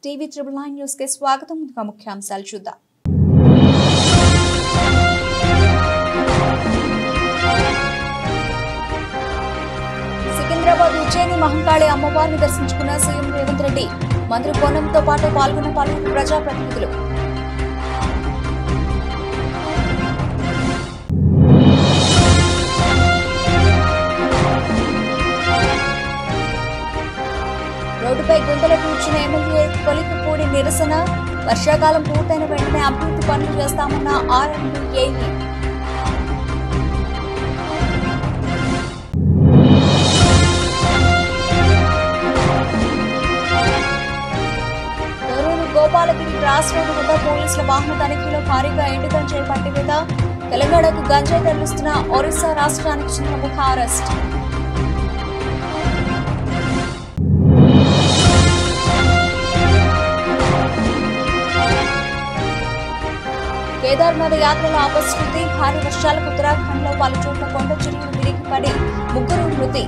TV త్రిబుల్9 news కి స్వాగతం. ముఖ్యాంశాలు చూద్దాం. సికింద్రాబాద్ ఉజ్జయిని మహంకాళి అమ్మవారిని దర్శించుకున్న సీఎం రేవంత్ రెడ్డి. మంత్రి కోనంతో పాటు పాల్గొన్న పలువురు ప్రజాప్రతినిధులు. రోడ్డుపై గుంతలు కూర్చున్న ఎమ్మెల్యే కొలికపూడి నిరసన. వర్షాకాలం పూర్తయిన వెంటనే అభివృద్ధి పనులు చేస్తామన్న ఆర్ఎండ్బి ఏఈ. దొరూరు గోపాలగిరి క్రాస్ రోడ్డు వద్ద పోలీసుల వాహన తనిఖీలో భారీగా ఎండు గంజాయి పట్టివేత. తెలంగాణకు గంజాయి తరలిస్తున్న ఒరిస్సా రాష్ట్రానికి చెందిన ముఠా అరెస్ట్. కేదార్నాథ్ యాత్రలో అపశృతి. భారీ వర్షాలకు ఉత్తరాఖండ్ లో పలు చోట్ల కొండ చర్యలు విరిగిపడి ముగ్గురు మృతి.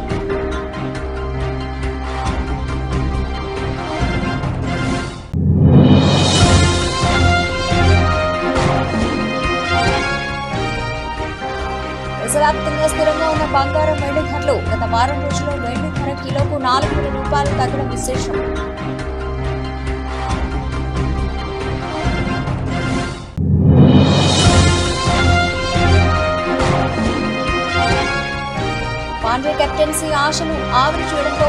దేశవ్యాప్తంగా స్థిరంగా ఉన్న బంగారం వెండి ధరలు. గత వారం రోజుల్లో వెండి ధర కిలోకు 4,000 రూపాయలు తగ్గడం విశేషం. పాండ్రే కెప్టెన్సీ ఆశలు ఆవిరి చేయడంతో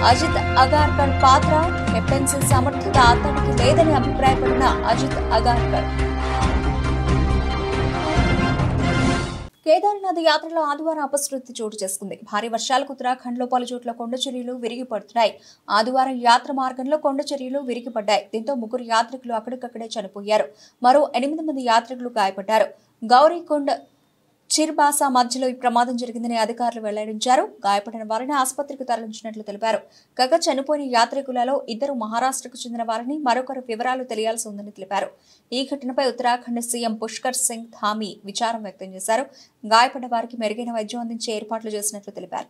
అజిత్ అగార్కర్ పాత్ర. కెప్టెన్సీ సమర్థత అతనికి లేదని అభిప్రాయపడిన అజిత్ అగార్కర్. కేదార్నాథ్ యాత్రలో ఆదివారం అపశృతి చోటు చేసుకుంది. భారీ వర్షాలకు ఉత్తరాఖండ్ లో పలు చోట్ల కొండ చర్యలు విరిగిపడుతున్నాయి. ఆదివారం యాత్ర మార్గంలో కొండ చర్యలు విరిగిపడ్డాయి. దీంతో ముగ్గురు యాత్రికులు అక్కడికక్కడే చనిపోయారు. మరో 8 మంది యాత్రికులు గాయపడ్డారు. గౌరీకొండ చిర్బాసా మధ్యలో ఈ ప్రమాదం జరిగిందని అధికారులు వెల్లడించారు. గాయపడిన వారిని ఆసుపత్రికి తరలించినట్లు తెలిపారు. కాగా చనిపోయిన యాత్రికులలో 2 మహారాష్ట్రకు చెందిన వారిని, మరొకరు వివరాలు తెలియాల్సి ఉందని తెలిపారు. ఈ ఘటనపై ఉత్తరాఖండ్ సీఎం పుష్కర్ సింగ్ ధామీ విచారం వ్యక్తం చేశారు. గాయపడ్డ వారికి మెరుగైన వైద్యం అందించే ఏర్పాట్లు చేసినట్లు తెలిపారు.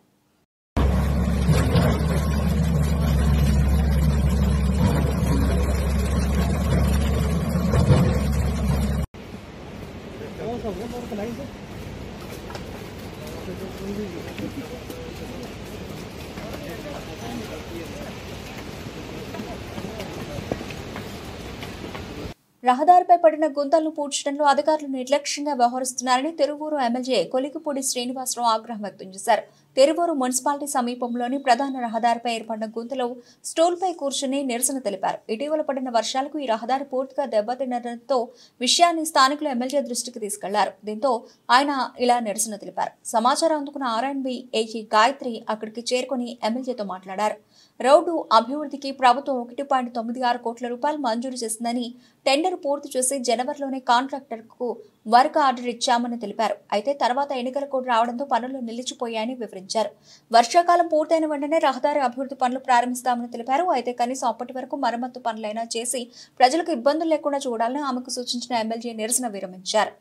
రహదారిపై పడిన గుంతలను పూడ్చడంలో అధికారులు నిర్లక్ష్యంగా వ్యవహరిస్తున్నారని తిరువూరు ఎమ్మెల్యే కొలికపూడి శ్రీనివాసరావు ఆగ్రహం వ్యక్తం చేశారు. తిరువూరు మున్సిపాలిటీ సమీపంలోని ప్రధాన రహదారిపై ఏర్పడిన గుంతలో స్టూల్పై కూర్చుని నిరసన తెలిపారు. ఇటీవల పడిన వర్షాలకు ఈ రహదారి పూర్తిగా దెబ్బతినడంతో విషయాన్ని స్థానికులు ఎమ్మెల్యే దృష్టికి తీసుకెళ్లారు. దీంతో ఆయన ఇలా నిరసన తెలిపారు. సమాచారం అందుకున్న ఆర్ఎండ్బి ఏఈ గాయత్రి అక్కడికి చేరుకుని ఎమ్మెల్యేతో మాట్లాడారు. రోడ్డు అభివృద్ధికి ప్రభుత్వం 1.96 కోట్ల రూపాయలు మంజూరు చేసిందని, టెండర్ పూర్తి చేసి జనవరిలోనే కాంట్రాక్టర్కు వర్క్ ఆర్డర్ ఇచ్చామని తెలిపారు. అయితే తర్వాత ఎన్నికల కోడ్ రావడంతో పనులు నిలిచిపోయాయని వివరించారు. వర్షాకాలం పూర్తయిన వెంటనే రహదారి అభివృద్ధి పనులు ప్రారంభిస్తామని తెలిపారు. అయితే కనీసం అప్పటి వరకు మరమ్మతు పనులైనా చేసి ప్రజలకు ఇబ్బందులు లేకుండా చూడాలని ఆమెకు సూచించిన ఎమ్మెల్యే నిరసన విరమించారు.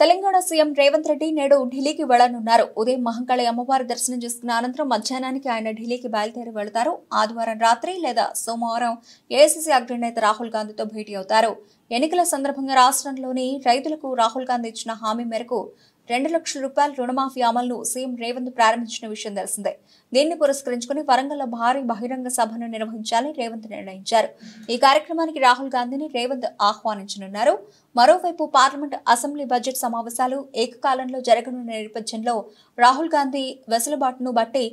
తెలంగాణ సీఎం రేవంత్ రెడ్డి నేడు ఢిల్లీకి వెళ్లనున్నారు. ఉదయం మహంకాళి అమ్మవారి దర్శనం చేసుకున్న అనంతరం మధ్యాహ్నానికి ఆయన ఢిల్లీకి బయలుదేరి వెళతారు. ఆదివారం రాత్రి లేదా సోమవారం ఏఐసీసీ అగ్రనేత రాహుల్ గాంధీతో భేటీ అవుతారు. ఎన్నికల సందర్భంగా రాష్ట్రంలోని రైతులకు రాహుల్ గాంధీ ఇచ్చిన హామీ మేరకు 2 లక్షల రూపాయల రుణమాఫీ అమలును సీఎం రేవంత్ ప్రారంభించిన విషయం తెలిసిందే. దీన్ని పురస్కరించుకుని వరంగల్లో భారీ బహిరంగ సభను నిర్వహించాలని రేవంత్ నిర్ణయించారు. ఈ కార్యక్రమానికి రాహుల్ గాంధీని రేవంత్ ఆహ్వానించనున్నారు. మరోవైపు పార్లమెంట్, అసెంబ్లీ బడ్జెట్ సమావేశాలు ఏకకాలంలో జరగనున్న నేపథ్యంలో రాహుల్ గాంధీ వెసులుబాటును బట్టి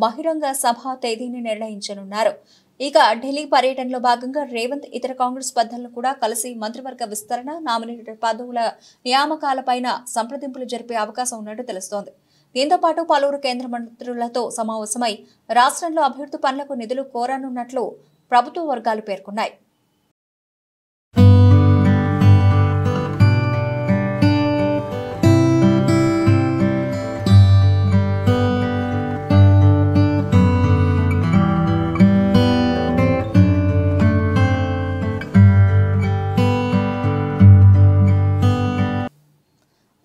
బహిరంగ సభ తేదీని నిర్ణయించనున్నారు. ఇక ఢిల్లీ పర్యటనలో భాగంగా రేవంత్ ఇతర కాంగ్రెస్ పెద్దలను కూడా కలిసి మంత్రివర్గ విస్తరణ, నామినేటెడ్ పదవుల నియామకాలపైన సంప్రదింపులు జరిపే అవకాశం ఉన్నట్టు తెలుస్తోంది. దీంతో పాటు పలువురు కేంద్ర మంత్రులతో సమావేశమై రాష్ట్రంలో అభివృద్ధి పనులకు నిధులు కోరనున్నట్లు ప్రభుత్వ వర్గాలు పేర్కొన్నాయి.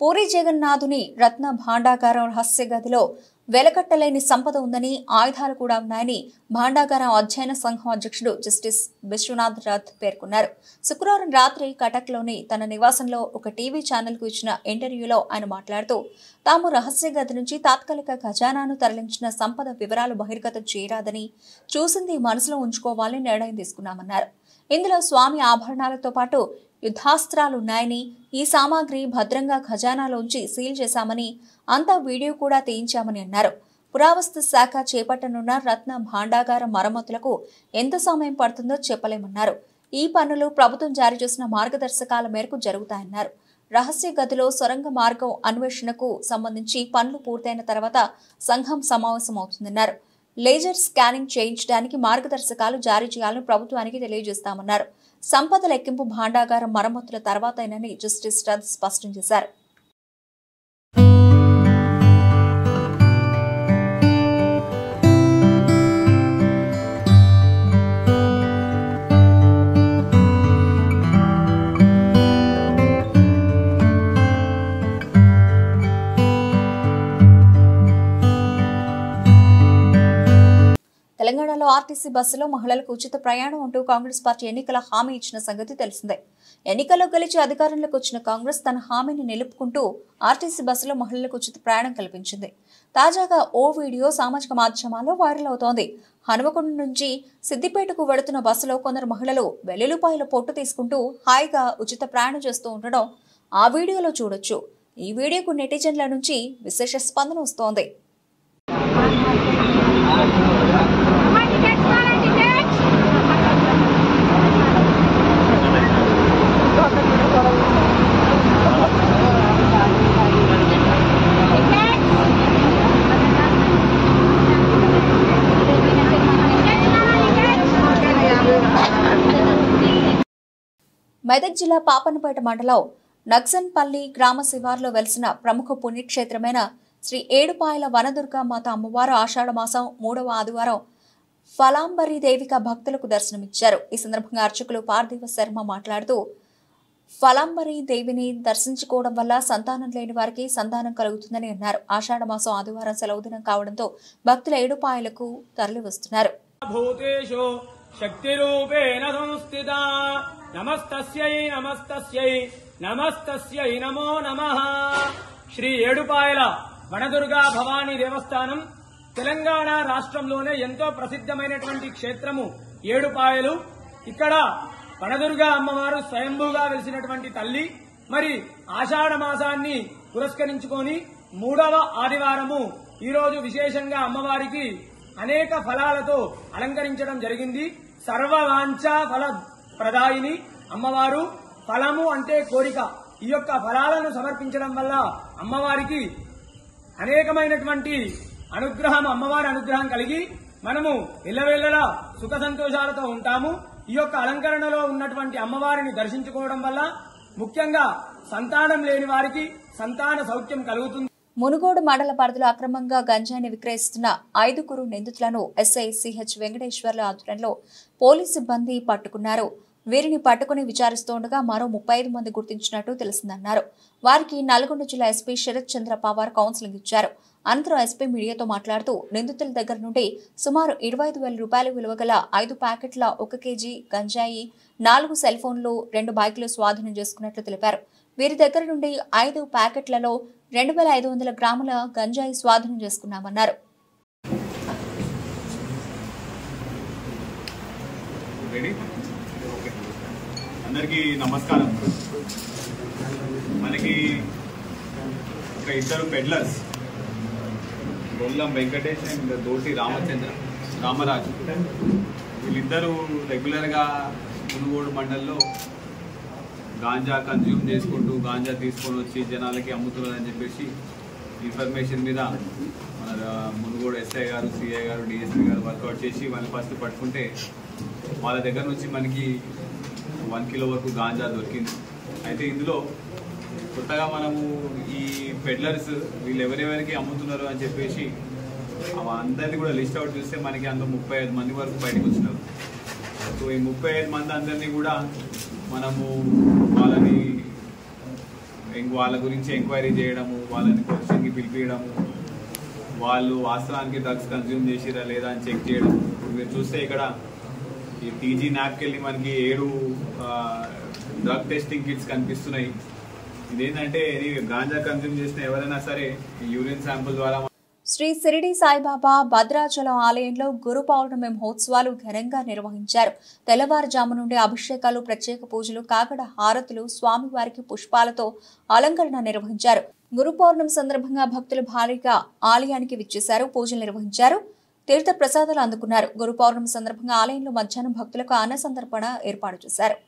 పూరి జగన్నాథుని రత్న భాండాగారం రహస్య గదిలో వెలకట్టలేని సంపద ఉందని, ఆయుధాలు కూడా ఉన్నాయని భాండాగారం అధ్యయన సంఘం అధ్యక్షుడు జస్టిస్ విశ్వనాథ్ రథ్ పేర్కొన్నారు. శుక్రవారం రాత్రి కటక్లోని తన నివాసంలో ఒక టీవీ ఛానల్కు ఇచ్చిన ఇంటర్వ్యూలో ఆయన మాట్లాడుతూ, తాము రహస్య గది నుంచి తాత్కాలిక ఖజానాను తరలించిన సంపద వివరాలు బహిర్గతం చేయరాదని, చూసింది మనసులో ఉంచుకోవాలని నిర్ణయం తీసుకున్నామన్నారు. ఇందులో స్వామి ఆభరణాలతో పాటు యుద్ధాస్త్రాలున్నాయని, ఈ సామాగ్రి భద్రంగా ఖజానాలోంచి సీల్ చేశామని, అంతా వీడియో కూడా తీయించామని అన్నారు. పురావస్తు శాఖ చేపట్టనున్న రత్న భాండాగార మరమ్మతులకు ఎంత సమయం పడుతుందో చెప్పలేమన్నారు. ఈ పనులు ప్రభుత్వం జారీ చేసిన మార్గదర్శకాల మేరకు జరుగుతాయన్నారు. రహస్య గదిలో సొరంగ మార్గం అన్వేషణకు సంబంధించి పనులు పూర్తయిన తర్వాత సంఘం సమావేశమవుతుందన్నారు. లేజర్ స్కానింగ్ చేయించడానికి మార్గదర్శకాలు జారీ చేయాలని ప్రభుత్వానికి తెలియజేస్తామన్నారు. సంపద లెక్కింపు భాండాగారం మరమ్మతుల తర్వాతైనని జస్టిస్ రథ్ స్పష్టం చేశారు. తెలంగాణలో ఆర్టీసీ బస్సులో మహిళలకు ఉచిత ప్రయాణం అంటూ కాంగ్రెస్ పార్టీ ఎన్నికల హామీ ఇచ్చిన సంగతి తెలిసిందే. ఎన్నికల్లో గెలిచి అధికారంలోకి వచ్చిన కాంగ్రెస్ తన హామీని నిలుపుకుంటూ ఆర్టీసీ బస్సులో మహిళలకు ఉచిత ప్రయాణం కల్పించింది. తాజాగా ఓ వీడియో సామాజిక మాధ్యమాల్లో వైరల్ అవుతోంది. హనుమకొండ నుంచి సిద్దిపేటకు వెళుతున్న బస్సులో కొందరు మహిళలు వెల్లుల్లిపాయల పొట్టు తీసుకుంటూ హాయిగా ఉచిత ప్రయాణం చేస్తూ ఉండడం ఆ వీడియోలో చూడొచ్చు. ఈ వీడియోకు నెటిజన్ల నుంచి విశేష స్పందన వస్తోంది. మెదక్ జిల్లా పాపన్నపేట మండలం నక్సన్పల్లి గ్రామ శివార్లో వెలిసిన ప్రముఖ పుణ్యక్షేత్రమైన శ్రీ ఏడుపాయల వనదుర్గామాత అమ్మవారు ఆషాఢ మాసం 3వ ఆదివారం ఫలాంబరి దేవిక భక్తులకు దర్శనమిచ్చారు. ఈ సందర్భంగా అర్చకులు పార్థివ శర్మ మాట్లాడుతూ, ఫలాంబరి దేవిని దర్శించుకోవడం వల్ల సంతానం లేని వారికి సంతానం కలుగుతుందని అన్నారు. ఆషాఢ మాసం ఆదివారం సెలవు దినం కావడంతో భక్తుల ఏడుపాయలకు తరలి వస్తున్నారు. శక్తిరూపేణ సంస్థిత నమస్తస్యై నమస్తస్యై నమస్తస్యై నమో నమః. శ్రీ ఏడుపాయల వనదుర్గా భవానీ దేవస్థానం తెలంగాణ రాష్ట్రంలోనే ఎంతో ప్రసిద్ధమైనటువంటి క్షేత్రము ఏడుపాయలు. ఇక్కడ వనదుర్గా అమ్మవారు స్వయంభూగా వెలిసినటువంటి తల్లి. మరి ఆషాఢ మాసాన్ని పురస్కరించుకొని 3వ ఆదివారము ఈరోజు విశేషంగా అమ్మవారికి అనేక ఫలాలతో అలంకరించడం జరిగింది. సర్వవాంఛా ఫల ప్రదాయిని అమ్మవారు. ఫలము అంటే కోరిక. ఈ యొక్క ఫలాలను సమర్పించడం వల్ల అమ్మవారికి అనేకమైనటువంటి అమ్మవారి అనుగ్రహం కలిగి మనము ఎల్లవేళలా సుఖ సంతోషాలతో ఉంటాము. ఈ యొక్క అలంకరణలో ఉన్నటువంటి అమ్మవారిని దర్శించుకోవడం వల్ల ముఖ్యంగా సంతానం లేని వారికి సంతాన సౌఖ్యం కలుగుతుంది. మునుగోడు మండల పరిధిలో అక్రమంగా గంజాయిని విక్రయిస్తున్న 5 నిందితులను ఎస్ఐ సిహెచ్ వెంకటేశ్వర్ల ఆధ్వర్యంలో పోలీసు సిబ్బంది పట్టుకున్నారు. వీరిని పట్టుకుని విచారిస్తుండగా మరో 35 మంది గుర్తించినట్టు తెలిసిందన్నారు. వారికి నల్గొండ జిల్లా ఎస్పీ శరత్ చంద్ర పవార్ కౌన్సిలింగ్ ఇచ్చారు. అనంతరం ఎస్పీ మీడియాతో మాట్లాడుతూ నిందితుల దగ్గర నుండి సుమారు 25,000 రూపాయల విలువ గల 5 ప్యాకెట్ల 1 కేజీ గంజాయి, 4 సెల్ ఫోన్లు, 2 బైకులు స్వాధీనం చేసుకున్నట్లు తెలిపారు. వీరి దగ్గర నుండి 5 ప్యాకెట్లలో 2,500 గ్రాముల గంజాయి స్వాధీనం చేసుకున్నామన్నారు. అందరికీ నమస్కారం. మనకి ఒక 2 పెడ్లర్స్ గొల్లం వెంకటేష్ అండ్ దోటి రామరాజు వీళ్ళిద్దరూ రెగ్యులర్గా మునుగోడు మండల్లో గాంజా కన్జ్యూమ్ చేసుకుంటూ గాంజా తీసుకొని వచ్చి జనాలకి అమ్ముతున్నారని చెప్పేసి ఇన్ఫర్మేషన్ మీద మన మునుగోడు ఎస్ఐ గారు, సిఐ గారు, డిఎస్పీ గారు వర్కౌట్ చేసి వాళ్ళని ఫస్ట్ పట్టుకుంటే వాళ్ళ దగ్గర నుంచి మనకి 1 కిలో వరకు గాంజా దొరికింది. అయితే ఇందులో కొత్తగా మనము ఈ పెడ్లర్స్ వీళ్ళు ఎవరెవరికి అమ్ముతున్నారు అని చెప్పేసి అందరినీ కూడా లిస్ట్ అవుట్ చూస్తే మనకి అందులో 35 మంది వరకు బయటకు వచ్చినారు. సో ఈ 35 మంది అందరినీ కూడా మనము వాళ్ళ గురించి ఎంక్వైరీ చేయడము, వాళ్ళని క్వశ్చన్కి పిలిపించడము, వాళ్ళు వాస్తవానికి డ్రగ్స్ కన్జ్యూమ్ చేసిరా లేదా అని చెక్ చేయడం. మీరు చూస్తే ఇక్కడ ఈ టీజీ న్యాప్కి వెళ్ళి మనకి 7 డ్రగ్ టెస్టింగ్ కిట్స్ కనిపిస్తున్నాయి. ఇదేంటంటే గాంజా కన్జ్యూమ్ చేసిన ఎవరైనా సరే యూరిన్ శాంపుల్ ద్వారా. శ్రీ షిరిడి సాయిబాబా భద్రాచలం ఆలయంలో గురు పౌర్ణమి మహోత్సవాలు ఘనంగా నిర్వహించారు. తెల్లవారుజాము నుండి అభిషేకాలు, ప్రత్యేక పూజలు, కాకడ హారతులు, స్వామివారికి పుష్పాలతో అలంకరణ నిర్వహించారు. గురు పౌర్ణమి సందర్భంగా భక్తులు భారీగా ఆలయానికి విచ్చేశారు, పూజలు నిర్వహించారు, తీర్థ ప్రసాదాలు అందుకున్నారు. గురు పౌర్ణమి సందర్భంగా ఆలయంలో మధ్యాహ్నం భక్తులకు అన్న సంతర్పణ ఏర్పాటు చేశారు.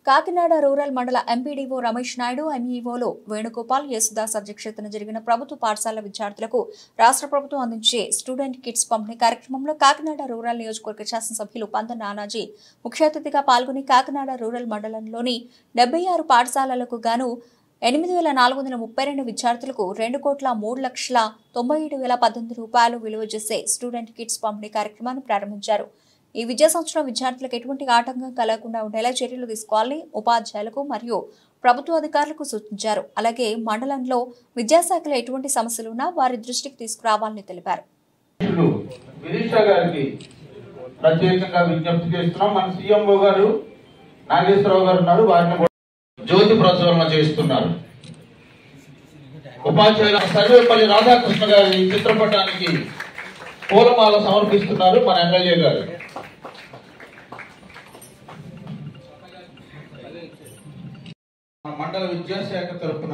కాకినాడ రూరల్ మండల ఎంపీడీఓ రమేష్ నాయుడు, ఎంఈఓలు వేణుగోపాల్, యేసుదాస్ అధ్యక్షతన జరిగిన ప్రభుత్వ పాఠశాల విద్యార్థులకు రాష్ట్ర ప్రభుత్వం అందించే స్టూడెంట్ కిట్స్ పంపిణీ కార్యక్రమంలో కాకినాడ రూరల్ నియోజకవర్గ శాసనసభ్యులు పంత నానాజీ ముఖ్య అతిథిగా పాల్గొని కాకినాడ రూరల్ మండలంలోని 76 పాఠశాలలకు గాను 8,432 విద్యార్థులకు 2,03,97,018 రూపాయలు విలువ చేసే స్టూడెంట్ కిట్స్ పంపిణీ కార్యక్రమాన్ని ప్రారంభించారు. ఈ విద్యా సంవత్సరం విద్యార్థులకు ఎటువంటి ఆటంకం కలగకుండా ఉండేలా చర్యలు తీసుకోవాలని ఉపాధ్యాయులకు మరియు ప్రభుత్వ అధికారులకు సూచించారు. అలాగే మండలంలో విద్యాశాఖలో ఎటువంటి సమస్యలు ఉన్నా వారి దృష్టికి తీసుకురావాలని తెలిపారు. ప్రత్యేకంగా విజ్ఞప్తి చేస్తున్నాం. మన సీఎంఓ గారు నాగేశ్వరరావు గారు ఉన్నారు, వారిని జ్యోతి ప్రజ్వలన చేస్తున్నారు. ఉపాధ్యాయులు సర్వేపల్లి రాధాకృష్ణ గారి చిత్రపటానికి పూలమాల సమర్పిస్తున్నారు మన ఎమ్మెల్యే గారు. మండల విద్యాశాఖ తరఫున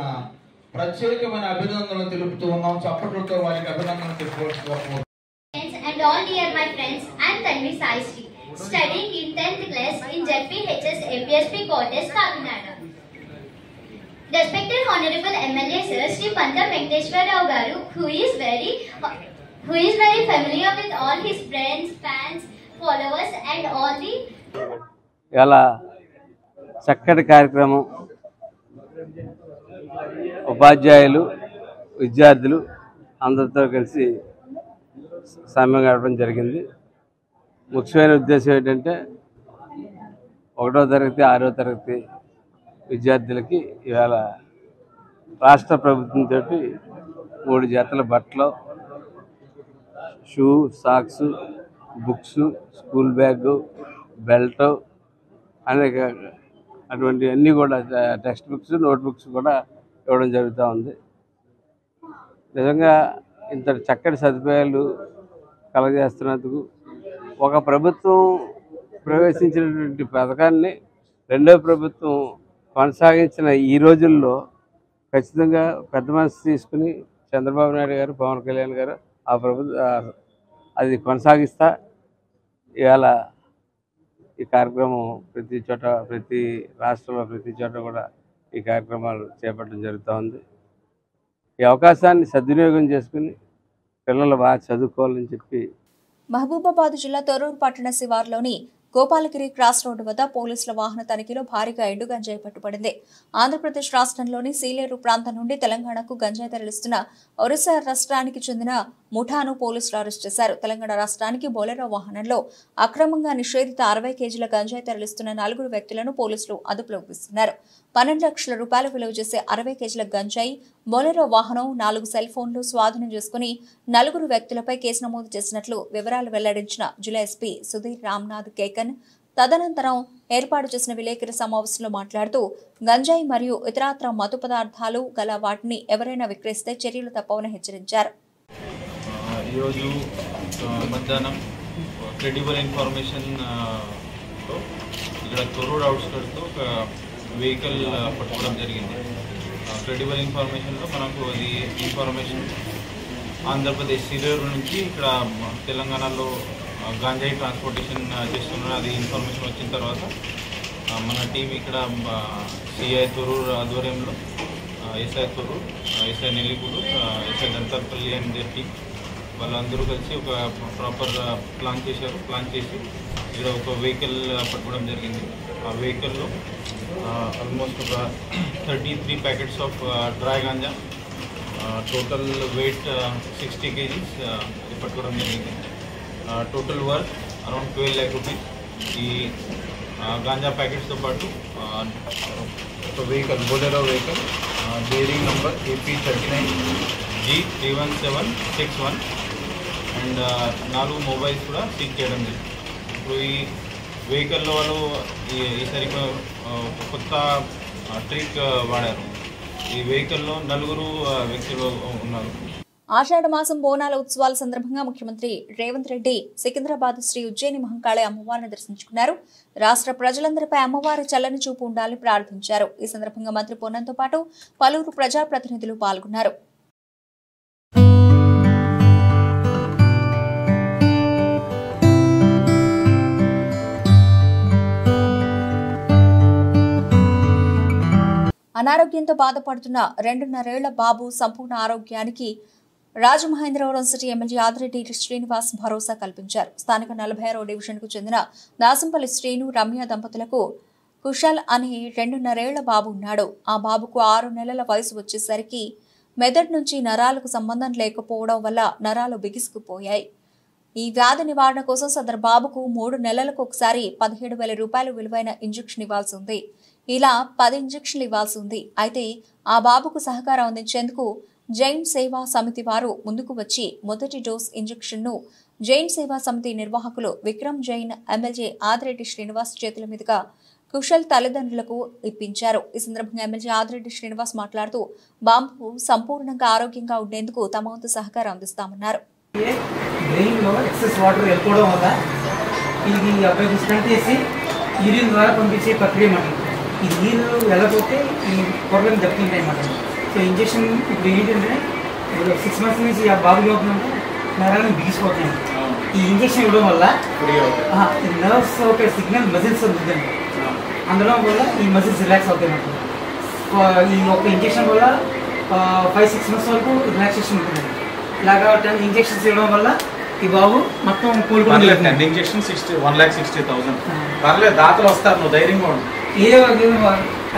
ప్రత్యేకమైన అభినందనలు తెలుపుతూ ఉన్నాం. చప్పట్లతో వారికి అభినందనలు తెలుపుకోవచ్చు. And all dear my friends, I am Tanvi Sai Sri, studying in 10th class in ZPHS APSP Quarters, Kakinada. Respected Honorable MLA Sir Sri Panta Venkateshwar Rao Garu, who is very familiar with all his friends, fans, followers and all the ఇలా చక్కటి కార్యక్రమం ఉపాధ్యాయులు విద్యార్థులు అందరితో కలిసి సమయం గడపడం జరిగింది. ముఖ్యమైన ఉద్దేశం ఏంటంటే 1వ తరగతి 6వ తరగతి విద్యార్థులకి ఇవాళ రాష్ట్ర ప్రభుత్వంతో 3 జతల బట్టలు, shoe, socks, books, school bag, belt అనేక అటువంటి అన్నీ కూడా టెక్స్ట్ బుక్స్, నోట్ బుక్స్ కూడా ఇవ్వడం జరుగుతూ ఉంది. నిజంగా ఇంత చక్కటి సదుపాయాలు కలగజేస్తున్నందుకు ఒక ప్రభుత్వం ప్రవేశించినటువంటి పథకాన్ని రెండో ప్రభుత్వం కొనసాగించిన ఈ రోజుల్లో ఖచ్చితంగా పెద్ద మనసు తీసుకుని చంద్రబాబు నాయుడు గారు, పవన్ కళ్యాణ్ గారు అది కొనసాగిస్తా ఇవాళ ఈ కార్యక్రమం ప్రతి చోట, ప్రతి రాష్ట్రంలో ప్రతి చోట కూడా ఈ కార్యక్రమాలు చేపట్టడం జరుగుతూ ఉంది. ఈ అవకాశాన్ని సద్వినియోగం చేసుకుని పిల్లలు బాగా చదువుకోవాలని చెప్పి మహబూబాబాద్ జిల్లా తొర్రూరు పట్టణ శివార్లోని గోపాలగిరి క్రాస్ రోడ్డు వద్ద పోలీసుల వాహన తనిఖీలో భారీగా ఎండు గంజాయి పట్టుబడింది. ఆంధ్రప్రదేశ్ రాష్ట్రంలోని సీలేరు ప్రాంతం నుండి తెలంగాణకు గంజాయి తరలిస్తున్న ఒరిస్సా రాష్ట్రానికి చెందిన ముఠాను పోలీసులు అరెస్ట్ చేశారు. తెలంగాణ రాష్ట్రానికి బొలెరో వాహనంలో అక్రమంగా నిషేధిత 60 కేజీల గంజాయి తరలిస్తున్న 4 వ్యక్తులను పోలీసులు అదుపులోకి తీసుకున్నారు. 12 లక్షల రూపాయలు విలువ చేసే 60 కేజీల గంజాయి, బొలెరో వాహనం, 4 సెల్ ఫోన్లు స్వాధీనం చేసుకుని 4 వ్యక్తులపై కేసు నమోదు చేసినట్లు వివరాలు వెల్లడించిన జిల్లా ఎస్పీ సుధీర్ రామ్నాథ్ కేకన్ తదనంతరం ఏర్పాటు చేసిన విలేకరుల సమావేశంలో మాట్లాడుతూ గంజాయి మరియు ఇతరత్ర మత్తు పదార్థాలు గల వాటిని ఎవరైనా విక్రయిస్తే చర్యలు తప్పవని హెచ్చరించారు. ఈరోజు మధ్యాహ్నం క్రెడిబుల్ ఇన్ఫర్మేషన్ ఇక్కడ తొర్రూరు అవుట్స్కట్స్తో ఒక వెహికల్ పట్టుకోవడం జరిగింది. క్రెడిబుల్ ఇన్ఫర్మేషన్లో మనకు అది ఇన్ఫర్మేషన్ ఆంధ్రప్రదేశ్ సీలేరు నుంచి ఇక్కడ తెలంగాణలో గాంజాయి ట్రాన్స్పోర్టేషన్ చేస్తున్నారు. అది ఇన్ఫర్మేషన్ వచ్చిన తర్వాత మన టీం ఇక్కడ సిఐ తొర్రూరు ఆధ్వర్యంలో SI Thorrur, SI Nelligudu, SI Dantarpalli and team వాళ్ళందరూ కలిసి ఒక ప్రాపర్ ప్లాన్ చేశారు. ప్లాన్ చేసి ఇక్కడ ఒక వెహికల్ పట్టుకోవడం జరిగింది. ఆ వెహికల్లో ఆల్మోస్ట్ ఒక 33 packets of dry ganja, total weight 60 kgs పట్టుకోవడం జరిగింది. Total worth around 12 lakh rupees. ఈ గాంజా ప్యాకెట్స్తో పాటు ఒక vehicle, Bolero vehicle, bearing number AP39G31761 and 4 mobiles కూడా సీజ్ చేయడం జరిగింది. ఇప్పుడు ఈ వెహికల్లో వాళ్ళు ఈసారి కొత్త ట్రిక్ వాడారు. ఈ వెహికల్లో 4 వ్యక్తులు ఉన్నారు. ఆషాఢ మాసం బోనాల ఉత్సవాల సందర్భంగా ముఖ్యమంత్రి రేవంత్ రెడ్డి సికింద్రాబాద్ శ్రీ ఉజ్జయిని మహంకాళి అమ్మవారిని దర్శించుకున్నారు. రాష్ట్ర ప్రజలందరిపై అమ్మవారి చల్లని చూపు ఉండాలని ప్రార్థించారు. ఈ సందర్భంగా మంత్రి పొన్నంతో పాటు పలువురు ప్రజాప్రతినిధులు పాల్గొన్నారు. అనారోగ్యంతో బాధపడుతున్న 2.5 ఏళ్ల బాబు సంపూర్ణ ఆరోగ్యానికి రాజమహేంద్రవరం సిటీ ఎమ్మెల్యే ఆదిరెడ్డి శ్రీనివాస్ భరోసా కల్పించారు. స్థానిక 46వ డివిజన్కు చెందిన దాసంపల్లి శ్రీను, రమ్య దంపతులకు కుశల్ అనే 2.5 ఏళ్ల బాబు ఉన్నాడు. ఆ బాబుకు 6 నెలల వయసు వచ్చేసరికి మెదడు నుంచి నరాలకు సంబంధం లేకపోవడం వల్ల నరాలు బిగుసుకుపోయాయి. ఈ వ్యాధి నివారణ కోసం సదరు బాబుకు 3 నెలలకు ఒకసారి 17,000 రూపాయలు విలువైన ఇంజెక్షన్ ఇవ్వాల్సి ఉంది. ఇలా 10 ఇంజెక్షన్లు ఇవ్వాల్సి ఉంది. అయితే ఆ బాబుకు సహకారం అందించేందుకు జైన్ సేవా సమితి వారు ముందుకు వచ్చి మొదటి డోస్ ఇంజెక్షన్ను జైన్ సేవా సమితి నిర్వాహకులు విక్రమ్ జైన్, ఎమ్మెల్యే ఆదిరెడ్డి శ్రీనివాస్ చేతుల మీదుగా కుశల్ తల్లిదండ్రులకు ఇప్పించారు. ఈ సందర్భంగా ఎమ్మెల్యే ఆదిరెడ్డి శ్రీనివాస్ మాట్లాడుతూ బాబు సంపూర్ణంగా ఆరోగ్యంగా ఉండేందుకు తమ వంతు సహకారం అందిస్తామన్నారు. బ్రెయిన్లో ఎక్సెస్ వాటర్ వెళ్ళిపోవడం వల్ల ఇది అబ్బాయికి స్టంట్ చేసి యూరిన్ ద్వారా పంపించే ప్రక్రియ అన్నమాట. ఈ నీళ్ళు వెళ్ళకపోతే ఈ పొరలను దెబ్బతింటాయి అన్నమాట. సో ఇంజక్షన్ ఇప్పుడు ఏంటంటే ఇప్పుడు 6 months నుంచి ఆ బాబు అవుతుందంటే నరాలను బిగిసిపోతున్నాయి. ఈ ఇంజక్షన్ ఇవ్వడం వల్ల ఈ నర్వ్స్ ఒక సిగ్నల్ మజిల్స్ ఉంటుందండి. అందులో వల్ల ఈ మజిల్స్ రిలాక్స్ అవుతాయి అన్నమాట. ఈ ఒక ఇంజక్షన్ వల్ల 5-6 months వరకు రిలాక్సేషన్ ఉంటుంది. ఇలాగా 10 ఇంజెక్షన్స్ ఇవ్వడం వల్ల ఈ బాబు మొత్తం కోలుకోవాలి. 10 ఇంజెక్షన్ 1,60,000. పర్లేదు, దాతలు వస్తారు, నువ్వు ధైర్యంగా ఉండు. ఏదో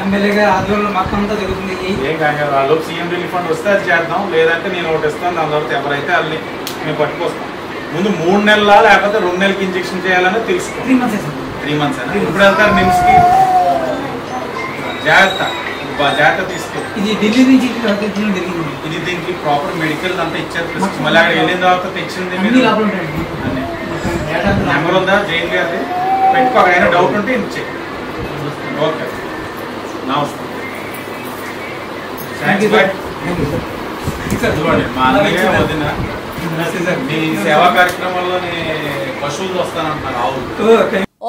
ఎమ్మెల్యేగా ఆధ్వర్యంలో మొత్తం అంతా జరుగుతుంది. ఏం కాదు, వాళ్ళు సీఎం రిలీఫ్ ఫండ్ వస్తే అది చేద్దాం, లేదంటే నేను ఒకటి ఇస్తాను. దాని తర్వాత ఎవరైతే వాళ్ళని మేము పట్టుకొస్తాం. ముందు 3 నెలల లేకపోతే 2 నెలలకి ఇంజెక్షన్ చేయాలని తెలుసుకో. 3 months 3 months ఇప్పుడు వెళ్తారు నిమ్స్కి. జాగ్రత్త తీసుకో. ఇది ఢిల్లీ నుంచి జరిగింది. ఇది దీనికి ప్రాపర్ మెడికల్ అంతా ఇచ్చారు. మళ్ళీ అక్కడ వెళ్ళిన తర్వాత తెచ్చింది నెంబర్ ఉందా జైన్ గారిది, పెట్టుకో. అయినా డౌట్ ఉంటే ఇచ్చే. ఓకే, నమస్తే. మా అన్నయ్య వదిన మీ సేవా కార్యక్రమాల్లో పశువులు వస్తానంటున్నారు, ఆవులు.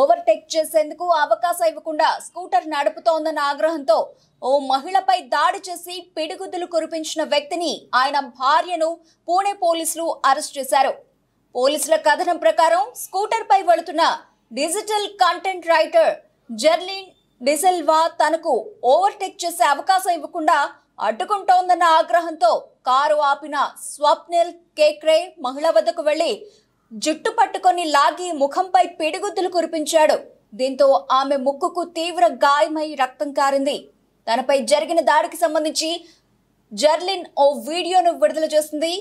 ఓవర్టేక్ చేసేందుకు అవకాశం ఇవ్వకుండా స్కూటర్ నడుపుతోందన్న ఆగ్రహంతో ఓ మహిళపై దాడి చేసి పిడిగుద్దులు కురిపించిన వ్యక్తిని, ఆయన భార్యను పూణే పోలీసులు అరెస్ట్ చేశారు. పోలీసుల కథనం ప్రకారం స్కూటర్ పై వెళుతున్న డిజిటల్ కంటెంట్ రైటర్ జెర్లిన్ డిసెల్వా తనకు ఓవర్టేక్ చేసే అవకాశం ఇవ్వకుండా అడ్డుకుంటోందన్న ఆగ్రహంతో కారు ఆపిన స్వప్నిల్ కేక్రే మహిళ వద్దకు వెళ్లి జుట్టు పట్టుకొని లాగి ముఖంపై పిడిగుద్దులు కురిపించాడు. దీంతో ఆమె ముక్కుకు తీవ్ర గాయమై రక్తం కారింది. తనపై జరిగిన దాడికి సంబంధించి జెర్లిన్ ఓ వీడియోను విడుదల చేసింది.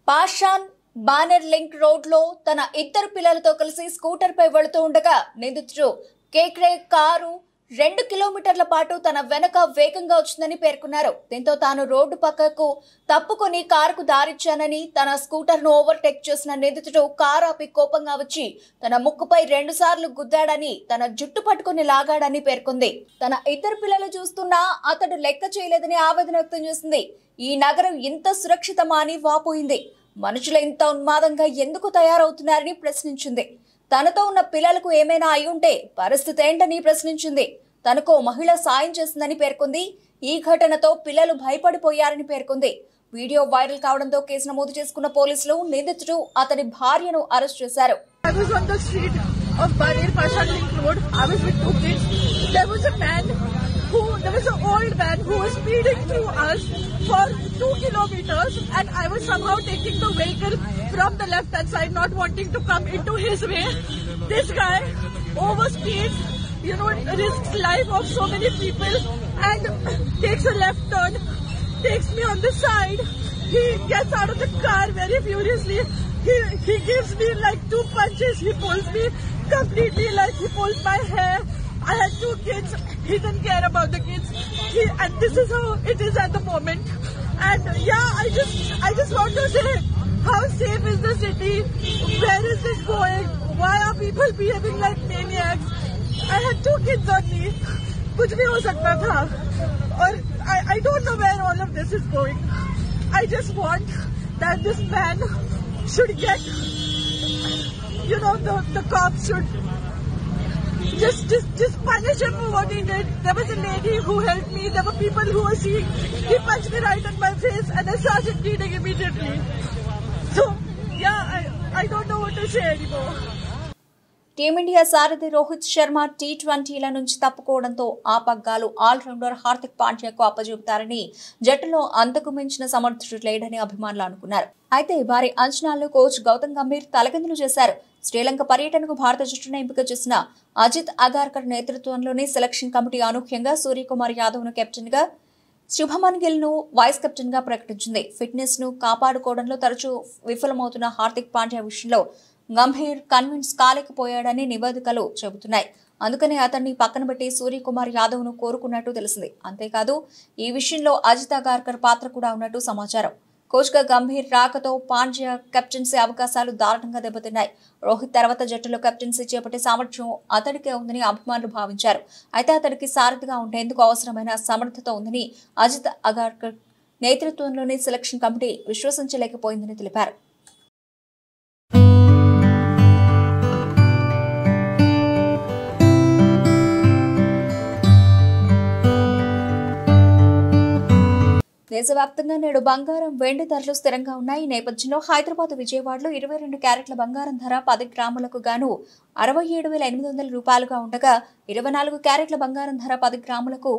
పాషాన్ బానర్ లింక్ రోడ్ లో తన ఇద్దరు పిల్లలతో కలిసి స్కూటర్ పై వెళుతూ ఉండగా నిందితుడు కేక్రే కారు 2 కిలోమీటర్ల పాటు తన వెనక వేగంగా వచ్చిందని పేర్కొన్నారు. దీంతో తాను రోడ్డు పక్కకు తప్పుకొని కారుకు దారిచ్చానని, తన స్కూటర్ ను ఓవర్టేక్ చేసిన నిందితుడు కారు ఆపి కోపంగా వచ్చి తన ముక్కుపై 2 సార్లు గుద్దాడని, తన జుట్టు పట్టుకుని లాగాడని పేర్కొంది. తన ఇద్దరు పిల్లలు చూస్తున్నా అతడు లెక్క చేయలేదని ఆవేదన వ్యక్తం చేసింది. ఈ నగరం ఇంత సురక్షితమా అని వాపోయింది. మనుషులు ఇంత ఉన్మాదంగా ఎందుకు తయారవుతున్నారని ప్రశ్నించింది. తనతో ఉన్న పిల్లలకు ఏమైనా అయి ఉంటే పరిస్థితి ఏంటని ప్రశ్నించింది. తనకు మహిళ సాయం చేసిందని పేర్కొంది. ఈ ఘటనతో పిల్లలు భయపడిపోయారని పేర్కొంది. వీడియో వైరల్ కావడంతో కేసు నమోదు చేసుకున్న పోలీసులు నిందితుడు అతని భార్యను అరెస్ట్ చేశారు. There was an old man who was speeding through us for 2 kilometers, and I was somehow taking the vehicle from the left hand side, not wanting to come into his way. This guy overspeeds, risks life of so many people and takes a left turn, takes me on the side. He gets out of the car very furiously. He gives me like 2 punches. He pulls me completely, like he pulls my hair. I had 2 kids. He didn't care about the kids. And this is how it is at the moment. And yeah, I just want to say, how safe is the city? Where is this going? Why are people behaving like maniacs? I had 2 kids on me. Kuch bhi ho sakta tha. Or I don't know where all of this is going. I just want that this man should get, the cops should just punish him for what he did. There was a lady who helped me. There were people who were seeing. He punched me right in my face and I started bleeding immediately. So, yeah, I don't know what to say anymore. Team India సారథి రోహిత్ శర్మ T20ల నుంచి తప్పుకోవడంతో ఆ పగ్గాలు allrounder Hardik పాండ్యాకు అప్పజెపుతారని, జట్టులో అంతకు మించిన సమర్థుడు లేడని అభిమానులు అనుకున్నారు. అయితే వారి అంచనాలను కోచ్ గౌతమ్ గంభీర్ తలకిందులు చేశారు. శ్రీలంక పర్యటనకు భారత జట్టును ఎంపిక చేసిన అజిత్ అగార్కర్ నేతృత్వంలోని సెలక్షన్ కమిటీ అనూహ్యంగా సూర్యకుమార్ యాదవ్ ను కెప్టెన్ గా, శుభమన్ గిల్ ను వైస్ కెప్టెన్ గా ప్రకటించింది. ఫిట్నెస్ ను కాపాడుకోవడంలో తరచూ విఫలమవుతున్న హార్దిక్ పాండ్యా విషయంలో గంభీర్ కన్విన్స్ కాలేకపోయాడని నివేదికలు చెబుతున్నాయి. అందుకనే అతన్ని పక్కన పెట్టి సూర్యకుమార్ యాదవ్ ను కోరుకున్నట్టు తెలిసింది. అంతేకాదు ఈ విషయంలో అజిత్ అగార్కర్ పాత్ర కూడా ఉన్నట్టు సమాచారం. కోచ్ గా గంభీర్ రాకతో పాండ్యా కెప్టెన్సీ అవకాశాలు దారుణంగా దెబ్బతిన్నాయి. రోహిత్ తర్వాత జట్టులో కెప్టెన్సీ చేపట్టే సామర్థ్యం అతడికే ఉందని అభిమానులు భావించారు. అయితే అతడికి సారథిగా ఉండేందుకు అవసరమైన సమర్థత ఉందని అజిత్ అగార్కర్ నేతృత్వంలోని సెలక్షన్ కమిటీ విశ్వసించలేకపోయిందని తెలిపారు. దేశవ్యాప్తంగా నేడు బంగారం, వెండి ధరలు స్థిరంగా ఉన్నాయి. ఈ నేపథ్యంలో హైదరాబాద్, విజయవాడలో 22 క్యారెట్ల బంగారం ధర 10 గ్రాములకు గాను 67,800 రూపాయలుగా ఉండగా, 24 క్యారెట్ల బంగారం ధర 10 గ్రాములకు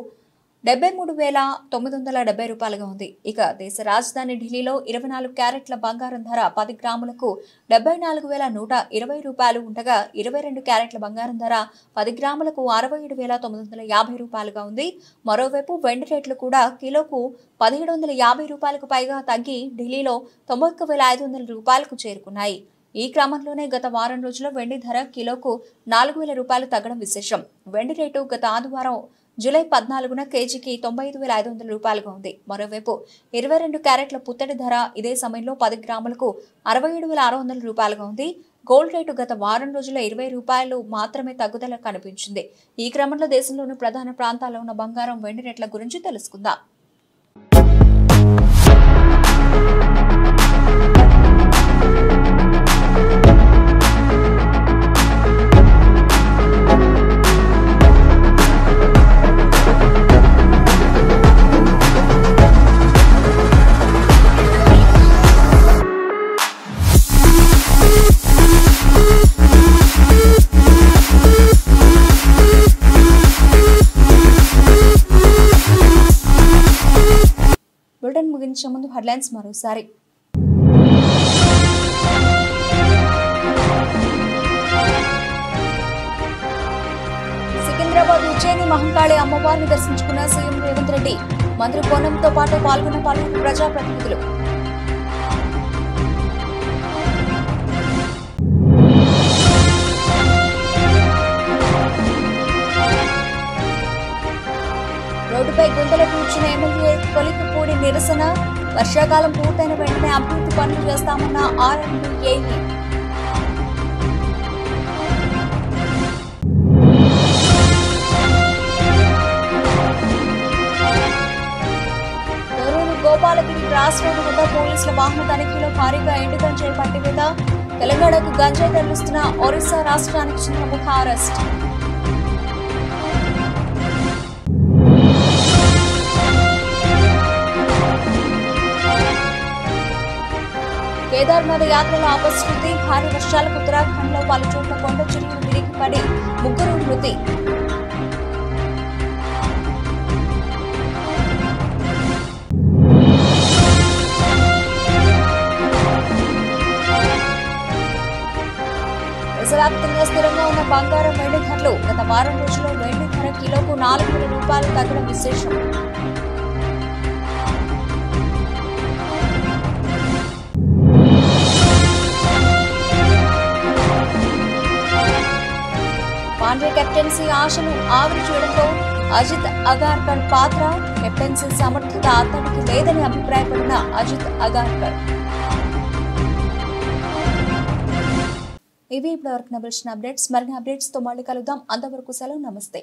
73,970 రూపాయలుగా ఉంది. ఇక దేశ రాజధాని ఢిల్లీలో 24 క్యారెట్ల బంగారం ధర 10 గ్రాములకు 74,120 రూపాయలు ఉండగా, 22 క్యారెట్ల బంగారం ధర 10 గ్రాములకు 67,950 రూపాయలుగా ఉంది. మరోవైపు వెండి రేట్లు కూడా కిలోకు 1,750 రూపాయలకు పైగా తగ్గి ఢిల్లీలో 91,500 రూపాయలకు చేరుకున్నాయి. ఈ క్రమంలోనే గత వారం రోజుల్లో వెండి ధర కిలోకు 4,000 రూపాయలు తగ్గడం విశేషం. వెండి రేటు గత ఆదివారం జూలై 14న కేజీకి 95,500 రూపాయలుగా ఉంది. మరోవైపు 22 క్యారెట్ల పుత్తడి ధర ఇదే సమయంలో 10 గ్రాములకు 67,600 రూపాయలుగా ఉంది. గోల్డ్ రేటు గత వారం రోజుల్లో 20 రూపాయలు మాత్రమే తగ్గుదల కనిపించింది. ఈ క్రమంలో దేశంలోని ప్రధాన ప్రాంతాల్లో ఉన్న బంగారం, వెండి రేట్ల గురించి తెలుసుకుందాం. ముగించే ముందు హెడ్లైన్స్ మరోసారి. సికింద్రాబాద్ ఉజ్జయిని మహంకాళి అమ్మవారిని దర్శించుకున్న సీఎం రేవంత్ రెడ్డి. మంత్రి కోనంతో పాటు పాల్గొన్న పలువురు ప్రజాప్రతినిధులు. రోడ్డుపై గుంతలు కూర్చున్న ఎమ్మెల్యే కొలికిపూడి నిరసన. వర్షాకాలం పూర్తయిన వెంటనే అభివృద్ధి పనులు చేస్తామన్న ఆర్ఎండ్బిఏఈ. తొర్రూరు గోపాలగిరి క్రాస్ రోడ్డు వద్ద పోలీసుల వాహన తనిఖీలో భారీగా ఎండుగంజాయి పట్టివేత. తెలంగాణకు గంజాయి తరలిస్తున్న ఒరిస్సా రాష్ట్రానికి చెందిన ముఠా అరెస్ట్. కేదార్నాథ్ యాత్రలో అపశృతి. భారీ వర్షాలకు ఉత్తరాఖండ్లో పలు చోట్ల కొండ చెరువులు విరిగిపడి 3 మృతి. దేశవ్యాప్తంగా స్థిరంగా ఉన్న బంగారం వెండి ధరలు. గత వారం రోజుల్లో వెండి ధర కిలోకు 4,000 రూపాయలు తగ్గడం విశేషం. పాండ్య కెప్టెన్సీ ఆశలు ఆవిరి చేయడంతో అజిత్ అగార్కర్ పాత్ర. కెప్టెన్సీ సమర్థత అతనికి లేదని అభిప్రాయపడిన అజిత్ అగార్కర్. ఇవి ఇప్పటివరకు నవలసిన అప్డేట్స్. మరిన్ని అప్డేట్స్ తో మళ్ళీ కలుద్దాం. అంతవరకు సెలవు. నమస్తే.